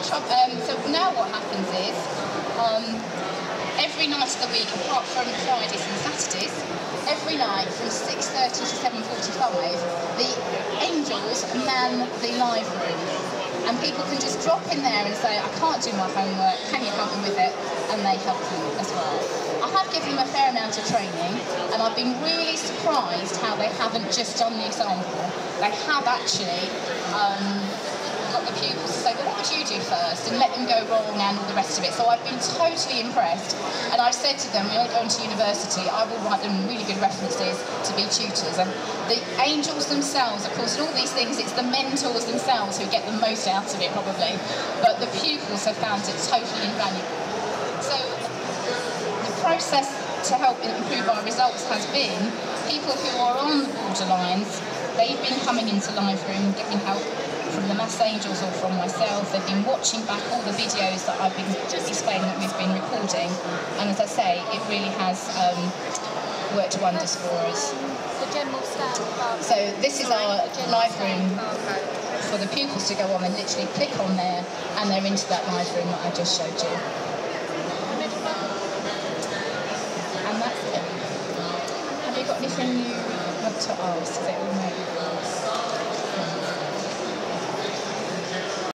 So now what happens is, every night of the week, apart from Fridays and Saturdays, every night from 6:30 to 7:45, the angels man the live room. And people can just drop in there and say, I can't do my homework, can you help me with it? And they help them as well. I have given them a fair amount of training, and I've been really surprised how they haven't just done the example. They have actually got the pupils to say, well, what would you do first? And let them go wrong and all the rest of it. So I've been totally impressed. And I've said to them, when I go into university, I will write them really good references to be tutors. And the angels themselves, of course, and all these things, it's the mentors themselves who get the most out of it, probably. But the pupils have found it totally invaluable. So the process to help improve our results has been people who are on the borderlines, they've been coming into Live Room, getting help from the Maths Angels or from myself. They've been watching back all the videos that I've been just explaining that we've been recording, and as I say, it really has worked wonders for us. The general stand. So this is our Live Room for the pupils to go on and literally click on there, and they're into that Live Room that I just showed you. And that's it. Have you got anything you want to ask? Is it all right?